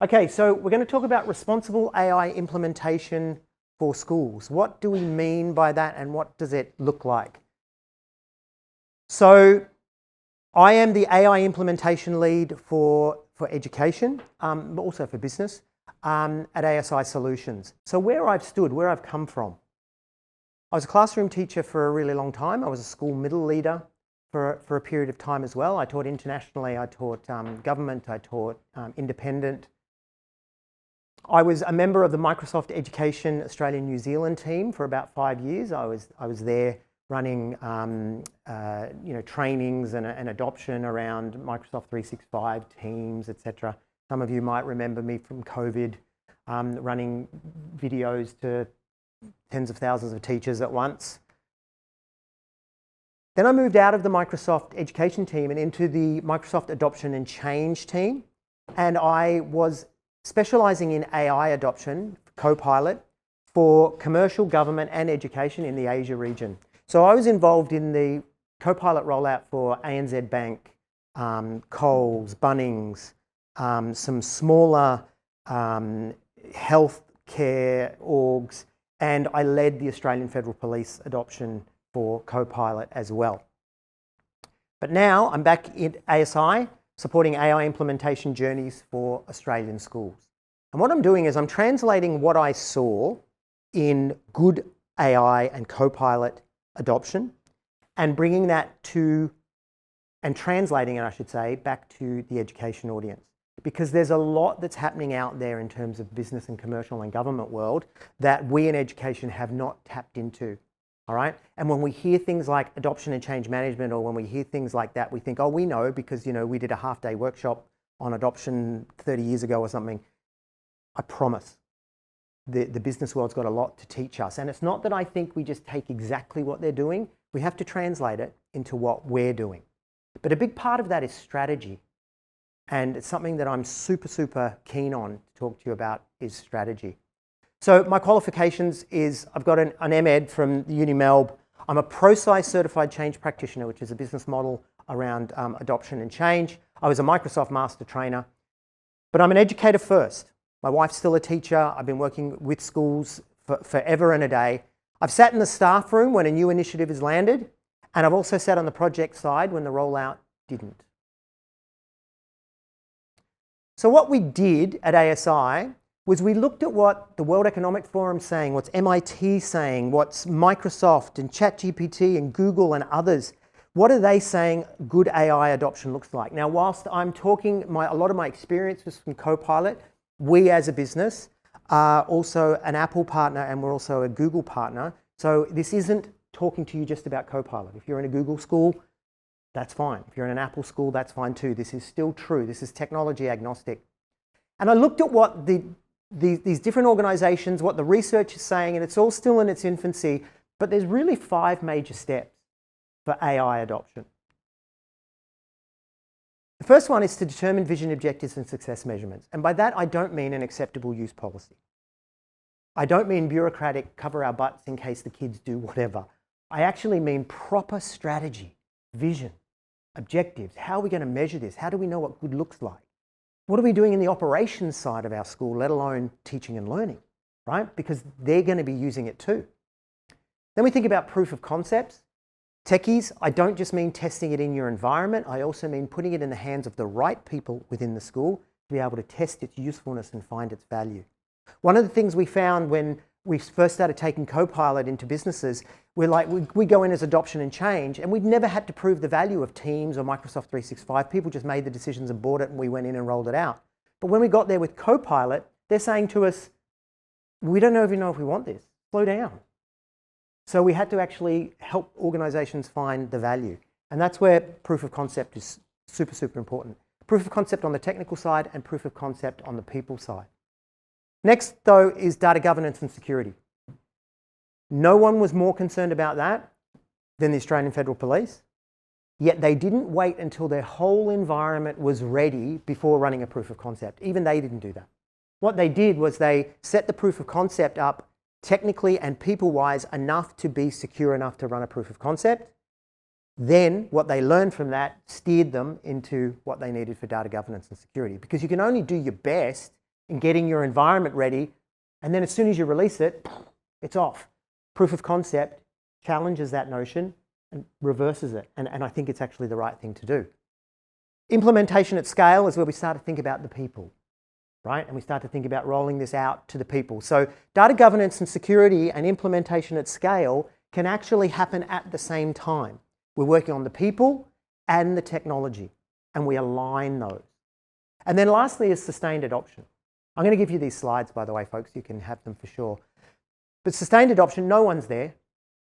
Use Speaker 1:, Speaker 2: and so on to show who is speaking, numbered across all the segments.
Speaker 1: Okay, so we're going to talk about responsible AI implementation for schools. What do we mean by that and what does it look like? So I am the AI implementation lead for education, but also for business at ASI Solutions. So where I've stood, where I've come from. I was a classroom teacher for a really long time. I was a school middle leader for a period of time as well. I taught internationally, I taught government, I taught independent. I was a member of the Microsoft Education Australia New Zealand team for about 5 years. I was there running trainings and adoption around Microsoft 365, Teams, etc. Some of you might remember me from COVID, running videos to tens of thousands of teachers at once. Then I moved out of the Microsoft Education team and into the Microsoft Adoption and Change team, and I was specialising in AI adoption, Copilot, for commercial, government and education in the Asia region. So I was involved in the Copilot rollout for ANZ Bank, Coles, Bunnings, some smaller health care orgs, and I led the Australian Federal Police adoption for Copilot as well. But now I'm back at ASI, supporting AI implementation journeys for Australian schools. And what I'm doing is I'm translating what I saw in good AI and Copilot adoption and bringing that to, and translating it, I should say, back to the education audience. Because there's a lot that's happening out there in terms of business and commercial and government world that we in education have not tapped into. All right. And when we hear things like adoption and change management, or when we hear things like that, we think, oh, we know because, we did a half-day workshop on adoption 30 years ago or something. I promise the business world's got a lot to teach us. And it's not that I think we just take exactly what they're doing. We have to translate it into what we're doing. But a big part of that is strategy. And it's something that I'm super, super keen on to talk to you about is strategy. So my qualifications is I've got an MEd from the Uni Melb. I'm a ProSci certified change practitioner, which is a business model around adoption and change. I was a Microsoft master trainer, but I'm an educator first. My wife's still a teacher. I've been working with schools for forever and a day. I've sat in the staff room when a new initiative has landed, and I've also sat on the project side when the rollout didn't. So what we did at ASI was we looked at what the World Economic Forum is saying, what's MIT saying, what's Microsoft and ChatGPT and Google and others. What are they saying good AI adoption looks like? Now, whilst I'm talking, a lot of my experience was from Copilot, we as a business are also an Apple partner and we're also a Google partner. So this isn't talking to you just about Copilot. If you're in a Google school, that's fine. If you're in an Apple school, that's fine too. This is still true. This is technology agnostic. And I looked at what these different organizations, what the research is saying, and it's all still in its infancy, but there's really 5 major steps for AI adoption. The first one is to determine vision, objectives, and success measurements. And by that, I don't mean an acceptable use policy. I don't mean bureaucratic cover our butts in case the kids do whatever. I actually mean proper strategy, vision, objectives. How are we going to measure this? How do we know what good looks like? What are we doing in the operations side of our school, let alone teaching and learning, right? Because they're going to be using it too. Then we think about proof of concepts. Techies, I don't just mean testing it in your environment. I also mean putting it in the hands of the right people within the school to be able to test its usefulness and find its value. One of the things we found when we first started taking Copilot into businesses, we go in as adoption and change, and we'd never had to prove the value of Teams or Microsoft 365. People just made the decisions and bought it, and we went in and rolled it out. But when we got there with Copilot, they're saying to us, we don't even know if we want this. Slow down. So we had to actually help organizations find the value. And that's where proof of concept is super, super important. Proof of concept on the technical side and proof of concept on the people side. Next, though, is data governance and security. No one was more concerned about that than the Australian Federal Police, yet they didn't wait until their whole environment was ready before running a proof of concept. Even they didn't do that. What they did was they set the proof of concept up technically and people-wise enough to be secure enough to run a proof of concept. Then what they learned from that steered them into what they needed for data governance and security. Because you can only do your best in getting your environment ready, and then as soon as you release it, it's off. Proof of concept challenges that notion and reverses it, and I think it's actually the right thing to do. Implementation at scale is where we start to think about the people, right? And we start to think about rolling this out to the people. So data governance and security and implementation at scale can actually happen at the same time. We're working on the people and the technology, and we align those. And then lastly is sustained adoption. I'm going to give you these slides, by the way, folks. You can have them for sure. But sustained adoption, no one's there.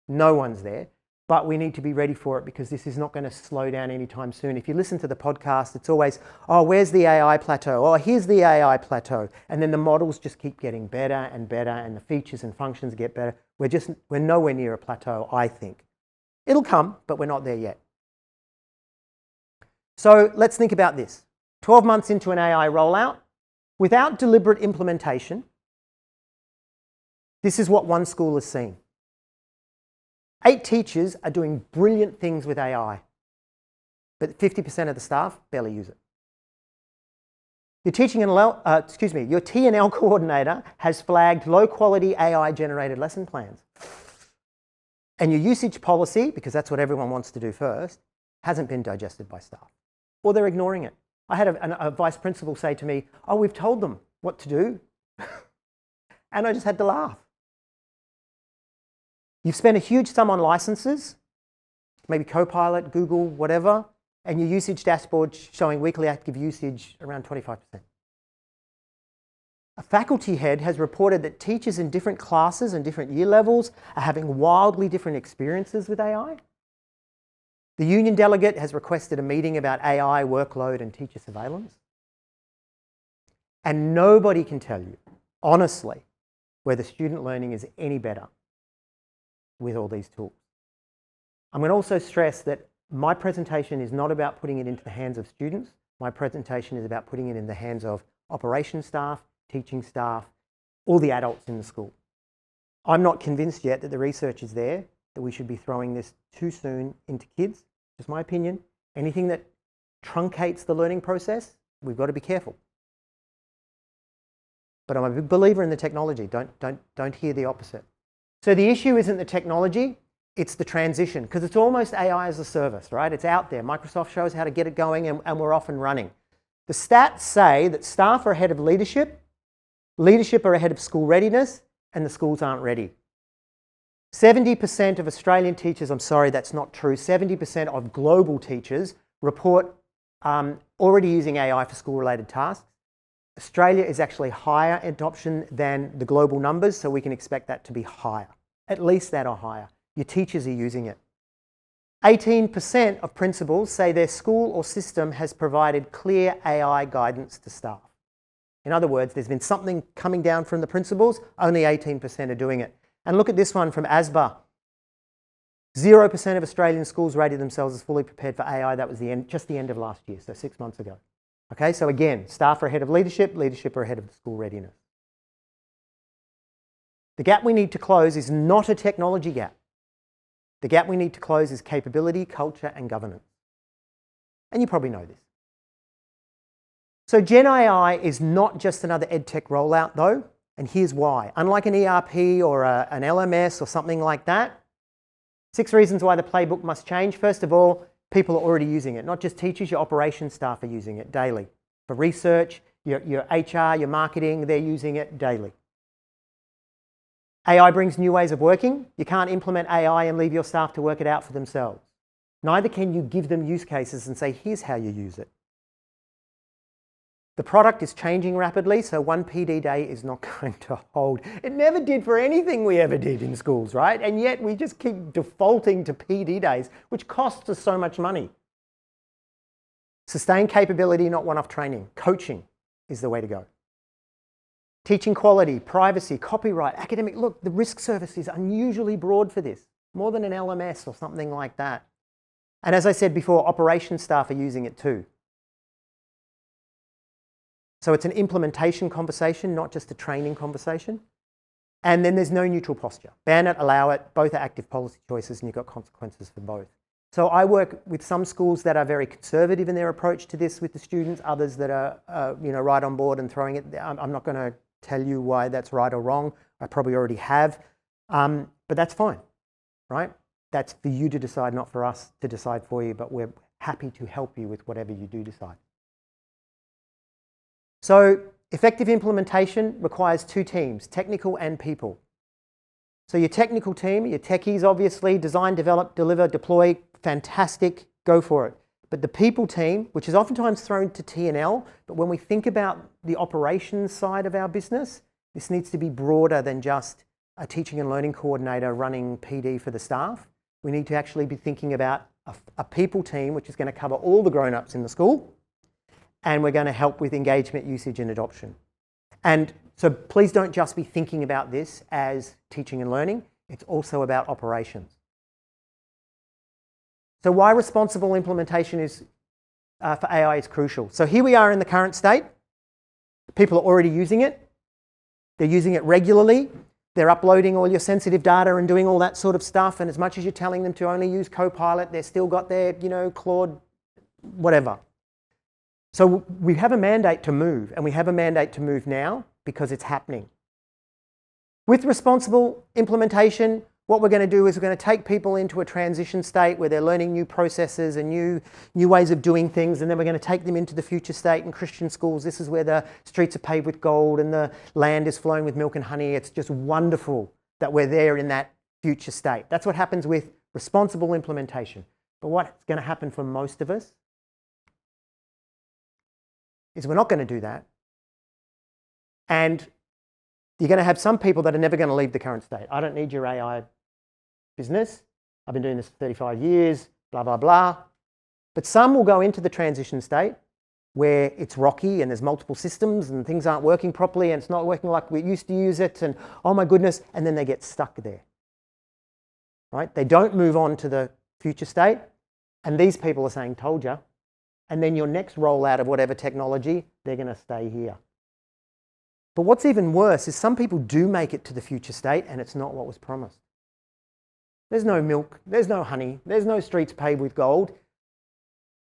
Speaker 1: No one's there. But we need to be ready for it because this is not going to slow down anytime soon. If you listen to the podcast, it's always, oh, where's the AI plateau? Oh, here's the AI plateau. And then the models just keep getting better and better, and the features and functions get better. We're nowhere near a plateau, I think. It'll come, but we're not there yet. So let's think about this. 12 months into an AI rollout, without deliberate implementation, this is what one school has seen. 8 teachers are doing brilliant things with AI, but 50% of the staff barely use it. Your T&L coordinator has flagged low-quality AI-generated lesson plans. And your usage policy, because that's what everyone wants to do first, hasn't been digested by staff, or they're ignoring it. I had a vice principal say to me, oh, we've told them what to do. And I just had to laugh. You've spent a huge sum on licenses, maybe Copilot, Google, whatever, and your usage dashboard showing weekly active usage around 25%. A faculty head has reported that teachers in different classes and different year levels are having wildly different experiences with AI. The union delegate has requested a meeting about AI workload and teacher surveillance. And nobody can tell you, honestly, whether student learning is any better with all these tools. I'm going to also stress that my presentation is not about putting it into the hands of students. My presentation is about putting it in the hands of operations staff, teaching staff, all the adults in the school. I'm not convinced yet that the research is there, that we should be throwing this too soon into kids. Just my opinion. Anything that truncates the learning process, we've got to be careful. But I'm a big believer in the technology. Don't hear the opposite. So the issue isn't the technology, it's the transition, because it's almost AI as a service, right? It's out there. Microsoft shows how to get it going, and we're off and running. The stats say that staff are ahead of leadership, leadership are ahead of school readiness, and the schools aren't ready. 70% of Australian teachers, I'm sorry, that's not true, 70% of global teachers report already using AI for school-related tasks. Australia is actually higher adoption than the global numbers, so we can expect that to be higher. At least that or higher. Your teachers are using it. 18% of principals say their school or system has provided clear AI guidance to staff. In other words, there's been something coming down from the principals, only 18% are doing it. And look at this one from ASBA. 0% of Australian schools rated themselves as fully prepared for AI. That was just the end of last year, so 6 months ago. Okay, so again, staff are ahead of leadership, leadership are ahead of school readiness. The gap we need to close is not a technology gap. The gap we need to close is capability, culture, and governance. And you probably know this. So Gen AI is not just another EdTech rollout though, and here's why. Unlike an ERP or an LMS or something like that, 6 reasons why the playbook must change. First of all, people are already using it. Not just teachers, your operations staff are using it daily. For research, your HR, your marketing, they're using it daily. AI brings new ways of working. You can't implement AI and leave your staff to work it out for themselves. Neither can you give them use cases and say, here's how you use it. The product is changing rapidly, so one PD day is not going to hold. It never did for anything we ever did in schools, right? And yet we just keep defaulting to PD days, which costs us so much money. Sustained capability, not one-off training. Coaching is the way to go. Teaching quality, privacy, copyright, academic. Look, the risk service is unusually broad for this, more than an LMS or something like that. And as I said before, operations staff are using it too. So it's an implementation conversation, not just a training conversation. And then there's no neutral posture. Ban it, allow it, both are active policy choices and you've got consequences for both. So I work with some schools that are very conservative in their approach to this with the students, others that are right on board and throwing it. I'm not going to tell you why that's right or wrong. I probably already have, but that's fine, right? That's for you to decide, not for us to decide for you, but we're happy to help you with whatever you do decide. So effective implementation requires two teams, technical and people. So your technical team, your techies obviously, design, develop, deliver, deploy, fantastic, go for it. But the people team, which is oftentimes thrown to T&L, but when we think about the operations side of our business, this needs to be broader than just a teaching and learning coordinator running PD for the staff. We need to actually be thinking about a people team, which is going to cover all the grown-ups in the school, and we're going to help with engagement, usage and adoption. And so please don't just be thinking about this as teaching and learning, it's also about operations. So why responsible implementation is for AI is crucial. So here we are in the current state. People are already using it. They're using it regularly. They're uploading all your sensitive data and doing all that sort of stuff. And as much as you're telling them to only use Copilot, they've still got their, Claude, whatever. So we have a mandate to move, and we have a mandate to move now because it's happening. With responsible implementation, what we're going to do is we're going to take people into a transition state where they're learning new processes and new ways of doing things, and then we're going to take them into the future state. In Christian schools, this is where the streets are paved with gold and the land is flowing with milk and honey. It's just wonderful that we're there in that future state. That's what happens with responsible implementation. But what's going to happen for most of us is we're not going to do that. And you're going to have some people that are never going to leave the current state. I don't need your AI business. I've been doing this for 35 years, blah, blah, blah. But some will go into the transition state where it's rocky and there's multiple systems and things aren't working properly and it's not working like we used to use it and oh my goodness, and then they get stuck there, right? They don't move on to the future state, and these people are saying, told ya. And then your next rollout of whatever technology, they're going to stay here. But what's even worse is some people do make it to the future state and it's not what was promised. There's no milk, there's no honey, there's no streets paved with gold.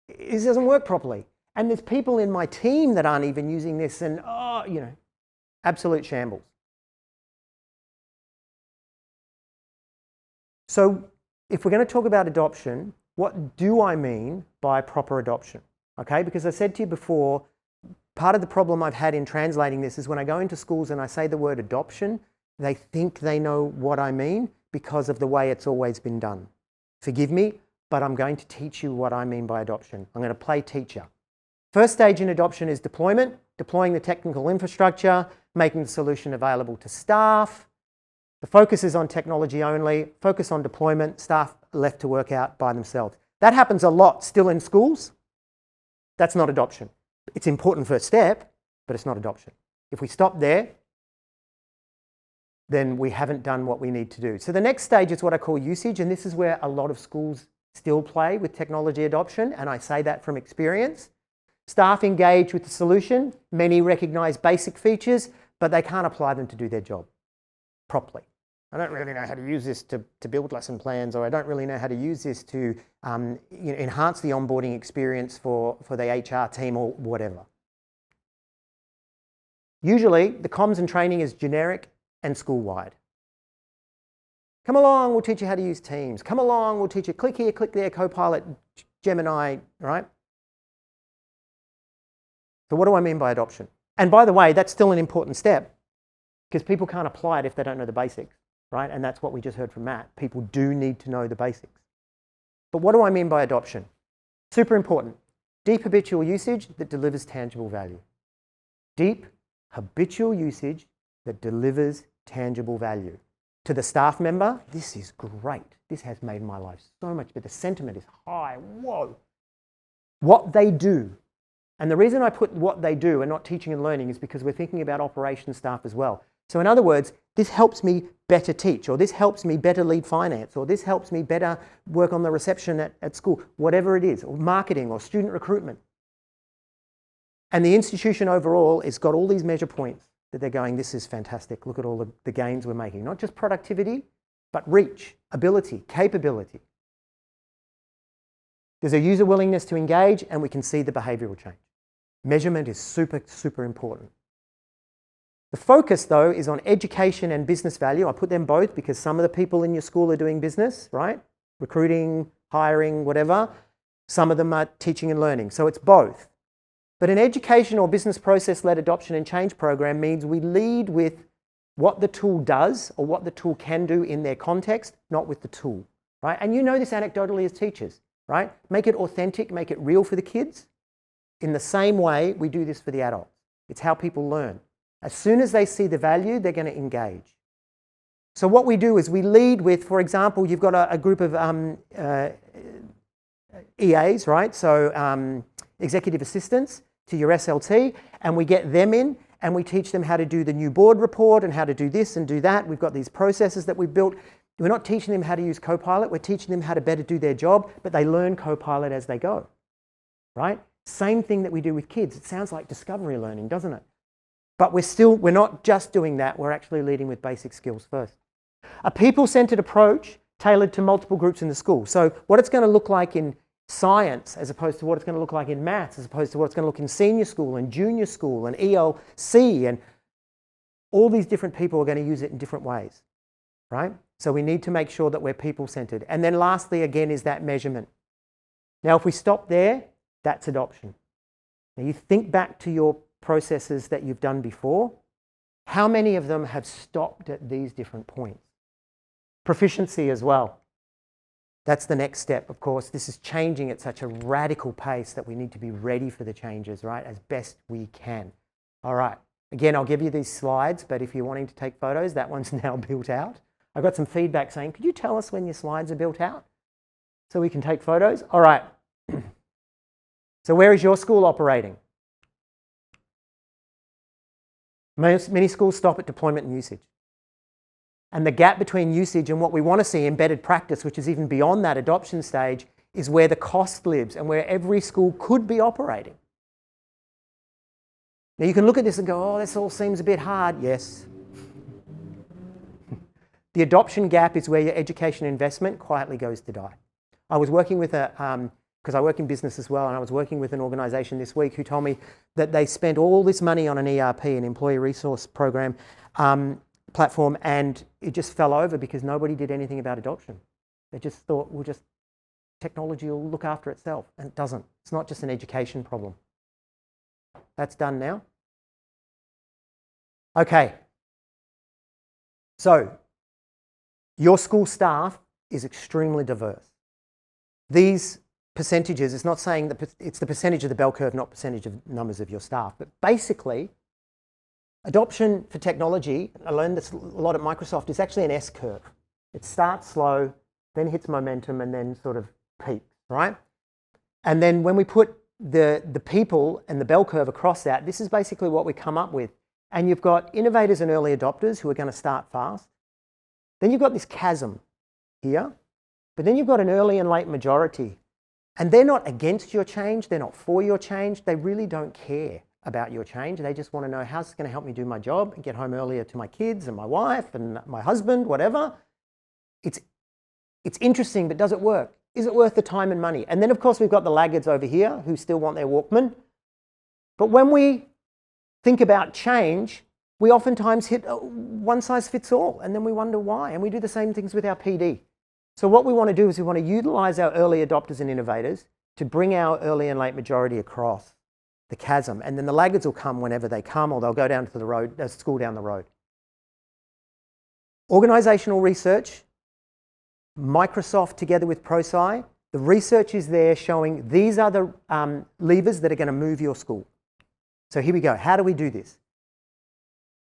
Speaker 1: It doesn't work properly. And there's people in my team that aren't even using this and, absolute shambles. So if we're going to talk about adoption, what do I mean by proper adoption? Okay, because I said to you before, part of the problem I've had in translating this is when I go into schools and I say the word adoption, they think they know what I mean because of the way it's always been done. Forgive me, but I'm going to teach you what I mean by adoption. I'm going to play teacher. First stage in adoption is deployment, deploying the technical infrastructure, making the solution available to staff. The focus is on technology only, focus on deployment, staff left to work out by themselves. That happens a lot still in schools. That's not adoption. It's an important first step, but it's not adoption. If we stop there, then we haven't done what we need to do. So the next stage is what I call usage, and this is where a lot of schools still play with technology adoption, and I say that from experience. Staff engage with the solution. Many recognise basic features, but they can't apply them to do their job properly. I don't really know how to use this to build lesson plans, or I don't really know how to use this to enhance the onboarding experience for the HR team or whatever. Usually, the comms and training is generic and school-wide. Come along, we'll teach you how to use Teams. Come along, we'll teach you click here, click there, Copilot, Gemini, right? So what do I mean by adoption? And by the way, that's still an important step because people can't apply it if they don't know the basics, right? And that's what we just heard from Matt. People do need to know the basics. But what do I mean by adoption? Super important. Deep habitual usage that delivers tangible value. Deep habitual usage that delivers tangible value. To the staff member, this is great. This has made my life so much better. The sentiment is high. Whoa. What they do. And the reason I put what they do and not teaching and learning is because we're thinking about operations staff as well. So in other words, this helps me better teach, or this helps me better lead finance, or this helps me better work on the reception at school, whatever it is, or marketing or student recruitment. And the institution overall has got all these measure points that they're going, this is fantastic. Look at all the gains we're making. Not just productivity, but reach, ability, capability. There's a user willingness to engage, and we can see the behavioral change. Measurement is super, super important. The focus, though, is on education and business value. I put them both because some of the people in your school are doing business, right? Recruiting, hiring, whatever. Some of them are teaching and learning. So it's both. But an education or business process-led adoption and change program means we lead with what the tool does or what the tool can do in their context, not with the tool, right? And you know this anecdotally as teachers, right? Make it authentic, make it real for the kids. In the same way, we do this for the adults. It's how people learn. As soon as they see the value, they're going to engage. So what we do is we lead with, for example, you've got a group of EAs, right? So executive assistants to your SLT, and we get them in and we teach them how to do the new board report and how to do this and do that. We've got these processes that we've built. We're not teaching them how to use Copilot. We're teaching them how to better do their job, but they learn Copilot as they go, right? Same thing that we do with kids. It sounds like discovery learning, doesn't it? But we're not just doing that. We're actually leading with basic skills first. A people-centered approach tailored to multiple groups in the school. So what it's going to look like in science as opposed to what it's going to look like in maths, as opposed to what it's going to look in senior school and junior school and ELC, and all these different people are going to use it in different ways, right? So we need to make sure that we're people-centered. And then lastly, again, is that measurement. Now, if we stop there, that's adoption. Now, you think back to your processes that you've done before. How many of them have stopped at these different points? Proficiency as well. That's the next step, of course. This is changing at such a radical pace that we need to be ready for the changes, right, as best we can. All right. Again, I'll give you these slides, but if you're wanting to take photos, that one's now built out. I got some feedback saying, could you tell us when your slides are built out so we can take photos? All right. So where is your school operating? Many schools stop at deployment and usage. And the gap between usage and what we want to see, embedded practice, which is even beyond that adoption stage, is where the cost lives and where every school could be operating. Now you can look at this and go, oh, this all seems a bit hard. Yes. The adoption gap is where your education investment quietly goes to die. I was working with because I work in business as well, and I was working with an organisation this week who told me that they spent all this money on an ERP, an employee resource program platform, and it just fell over because nobody did anything about adoption. They just thought, well, just technology will look after itself, and it doesn't. It's not just an education problem. That's done now. Okay. So, your school staff is extremely diverse. These percentages, it's not saying that it's the percentage of the bell curve, not percentage of numbers of your staff, but basically, adoption for technology, I learned this a lot at Microsoft, is actually an S curve. It starts slow, then hits momentum, and then sort of peaks, right? And then when we put the people and the bell curve across that, this is basically what we come up with. And you've got innovators and early adopters who are going to start fast. Then you've got this chasm here, but then you've got an early and late majority. And they're not against your change, they're not for your change, they really don't care about your change. They just want to know how's it going to help me do my job and get home earlier to my kids and my wife and my husband, whatever. It's interesting, but does it work? Is it worth the time and money? And then, of course, we've got the laggards over here who still want their Walkman. But when we think about change, we oftentimes hit one size fits all, and then we wonder why. And we do the same things with our PD. So what we want to do is we want to utilize our early adopters and innovators to bring our early and late majority across the chasm. And then the laggards will come whenever they come, or they'll go down to the road, school down the road. Organizational research, Microsoft together with ProSci, the research is there showing these are the levers that are going to move your school. So here we go. How do we do this?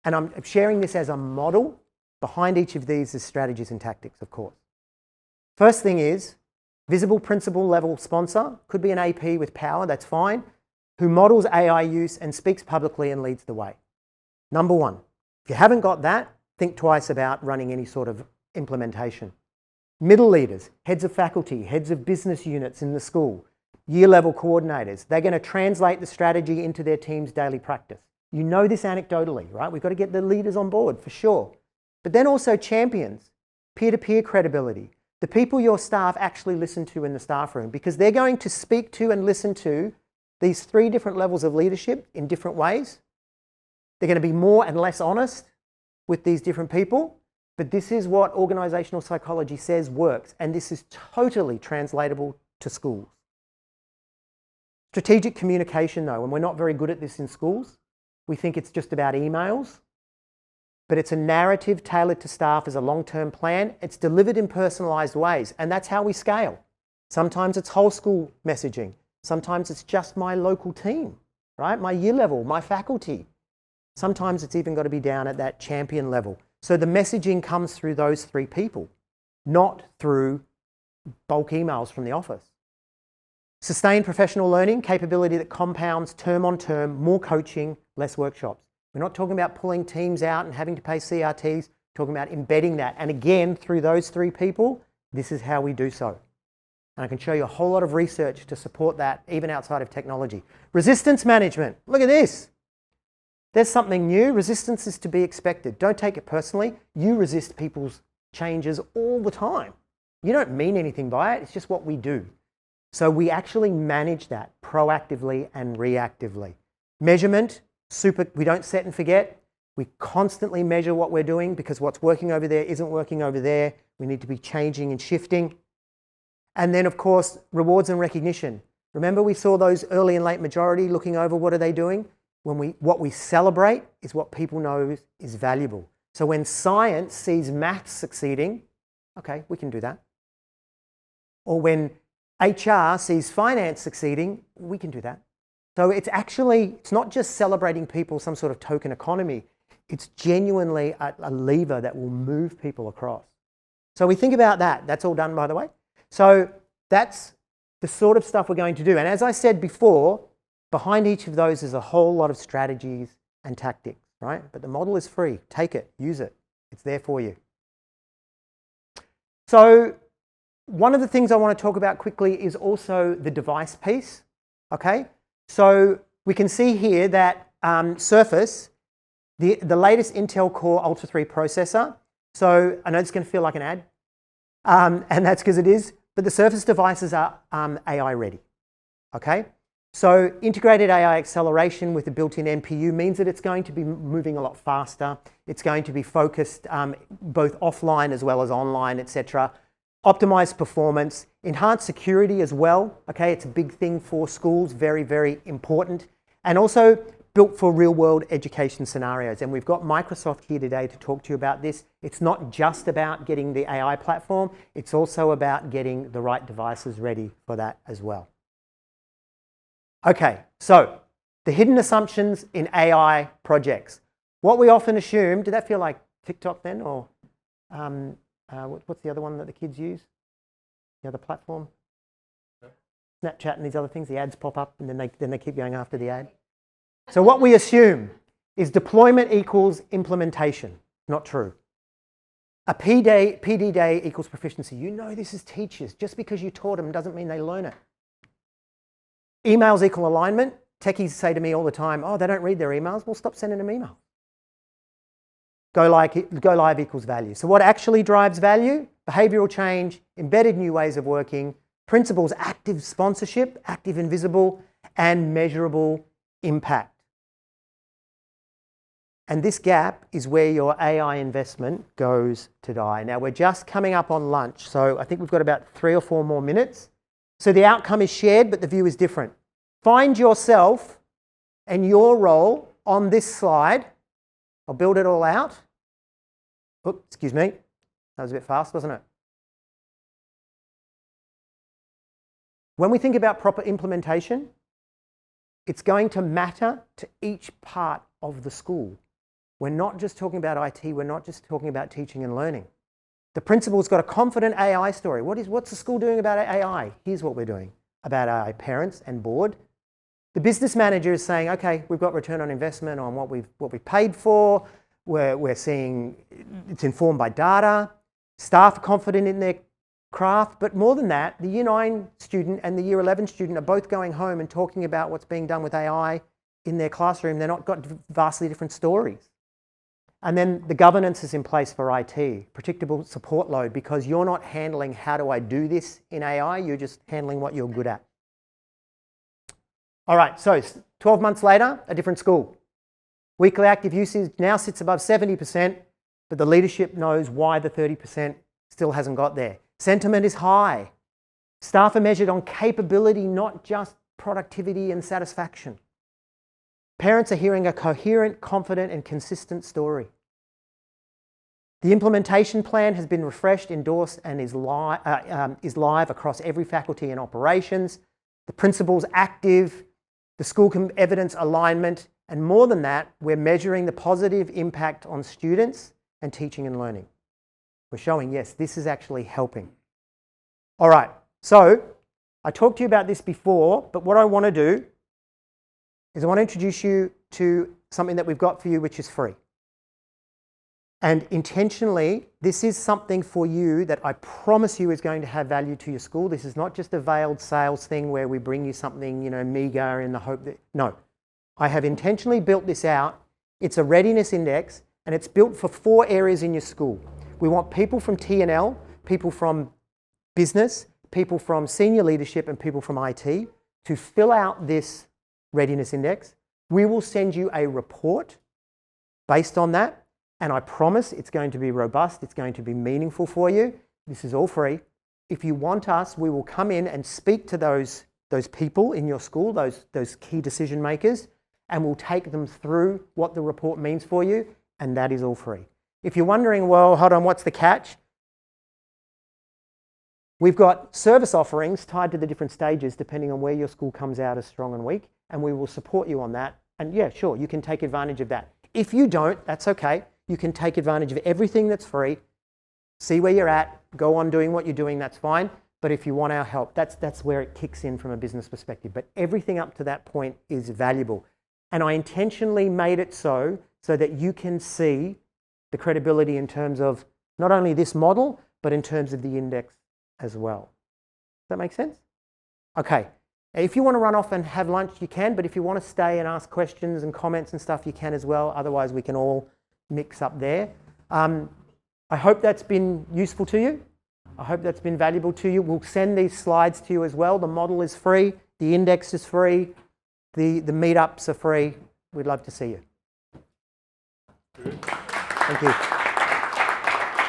Speaker 1: And I'm sharing this as a model. Behind each of these is strategies and tactics, of course. First thing is visible principal level sponsor, could be an AP with power, that's fine, who models AI use and speaks publicly and leads the way. Number one, if you haven't got that, think twice about running any sort of implementation. Middle leaders, heads of faculty, heads of business units in the school, year level coordinators, they're going to translate the strategy into their team's daily practice. You know this anecdotally, right? We've got to get the leaders on board for sure. But then also champions, peer-to-peer credibility, the people your staff actually listen to in the staff room, because they're going to speak to and listen to these 3 different levels of leadership in different ways. They're going to be more and less honest with these different people, but this is what organizational psychology says works, and this is totally translatable to schools. Strategic communication, though, and we're not very good at this in schools. We think it's just about emails, but it's a narrative tailored to staff as a long-term plan. It's delivered in personalized ways, and that's how we scale. Sometimes it's whole school messaging. Sometimes it's just my local team, right? My year level, my faculty. Sometimes it's even got to be down at that champion level. So the messaging comes through those 3 people, not through bulk emails from the office. Sustained professional learning, capability that compounds term on term, more coaching, less workshops. We're not talking about pulling teams out and having to pay CRTs, we're talking about embedding that. And again, through those 3 people, this is how we do so. And I can show you a whole lot of research to support that, even outside of technology. Resistance management, look at this. There's something new. Resistance is to be expected. Don't take it personally. You resist people's changes all the time. You don't mean anything by it, it's just what we do. So we actually manage that proactively and reactively. Measurement, we don't set and forget. We constantly measure what we're doing, because what's working over there isn't working over there. We need to be changing and shifting. And then, of course, rewards and recognition. Remember, we saw those early and late majority looking over what are they doing? What we celebrate is what people know is valuable. So when science sees maths succeeding, okay, we can do that. Or when HR sees finance succeeding, we can do that. So it's not just celebrating people, some sort of token economy. It's genuinely a lever that will move people across. So we think about that. That's all done, by the way. So that's the sort of stuff we're going to do. And as I said before, behind each of those is a whole lot of strategies and tactics, right? But the model is free. Take it, use it. It's there for you. So one of the things I want to talk about quickly is also the device piece, okay? So we can see here that Surface, the latest Intel Core Ultra 3 processor. So I know it's going to feel like an ad, and that's because it is, but the Surface devices are AI ready, okay? So integrated AI acceleration with a built-in NPU means that it's going to be moving a lot faster. It's going to be focused both offline as well as online, etc. Optimized performance, enhanced security as well. Okay, it's a big thing for schools, very, very important. And also built for real-world education scenarios. And we've got Microsoft here today to talk to you about this. It's not just about getting the AI platform, it's also about getting the right devices ready for that as well. Okay, so the hidden assumptions in AI projects. What we often assume, did that feel like TikTok then, or what's the other one that the kids use? The other platform? Snapchat and these other things, the ads pop up and then they keep going after the ad. So what we assume is deployment equals implementation. Not true. A PD day equals proficiency. You know this as teachers. Just because you taught them doesn't mean they learn it. Emails equal alignment. Techies say to me all the time, oh, they don't read their emails. Well, stop sending them emails. Go live equals value. So what actually drives value? Behavioral change, embedded new ways of working, principles, active sponsorship, active invisible, and measurable impact. And this gap is where your AI investment goes to die. Now, we're just coming up on lunch, so I think we've got about 3 or 4 more minutes. So the outcome is shared, but the view is different. Find yourself and your role on this slide. I'll build it all out. Oops, excuse me. That was a bit fast, wasn't it? When we think about proper implementation, it's going to matter to each part of the school. We're not just talking about IT, we're not just talking about teaching and learning. The principal's got a confident AI story. What's the school doing about AI? Here's what we're doing about AI, parents and board. The business manager is saying, okay, we've got return on investment on what we've paid for. We're seeing it's informed by data. Staff are confident in their craft, but more than that, the Year 9 student and the Year 11 student are both going home and talking about what's being done with AI in their classroom. They're not got vastly different stories. And then the governance is in place for IT, predictable support load, because you're not handling how do I do this in AI, you're just handling what you're good at. All right, so 12 months later, a different school. Weekly active usage now sits above 70%, but the leadership knows why the 30% still hasn't got there. Sentiment is high. Staff are measured on capability, not just productivity and satisfaction. Parents are hearing a coherent, confident, and consistent story. The implementation plan has been refreshed, endorsed, and is live across every faculty and operations. The principal's active, the school evidence alignment, and more than that, we're measuring the positive impact on students and teaching and learning. We're showing, yes, this is actually helping. All right, so I talked to you about this before, but what I want to do is I want to introduce you to something that we've got for you, which is free. And intentionally, this is something for you that I promise you is going to have value to your school. This is not just a veiled sales thing where we bring you something, meager in the hope that, no. I have intentionally built this out. It's a readiness index, and it's built for 4 areas in your school. We want people from T&L, people from business, people from senior leadership, and people from IT to fill out this readiness index. We will send you a report based on that, and I promise it's going to be robust, it's going to be meaningful for you. This is all free. If you want us, we will come in and speak to those people in your school, those key decision makers, and we'll take them through what the report means for you, and that is all free. If you're wondering, well, hold on, what's the catch? We've got service offerings tied to the different stages depending on where your school comes out as strong and weak, and we will support you on that. And yeah, sure, you can take advantage of that. If you don't, that's okay. You can take advantage of everything that's free, see where you're at, go on doing what you're doing, that's fine. But if you want our help, that's where it kicks in from a business perspective. But everything up to that point is valuable. And I intentionally made it so that you can see the credibility in terms of not only this model, but in terms of the index as well. Does that make sense? Okay. If you want to run off and have lunch, you can, but if you want to stay and ask questions and comments and stuff, you can as well. Otherwise, we can all mix up there. I hope that's been useful to you. I hope that's been valuable to you. We'll send these slides to you as well. The model is free. The index is free. The meetups are free. We'd love to see you. Thank you.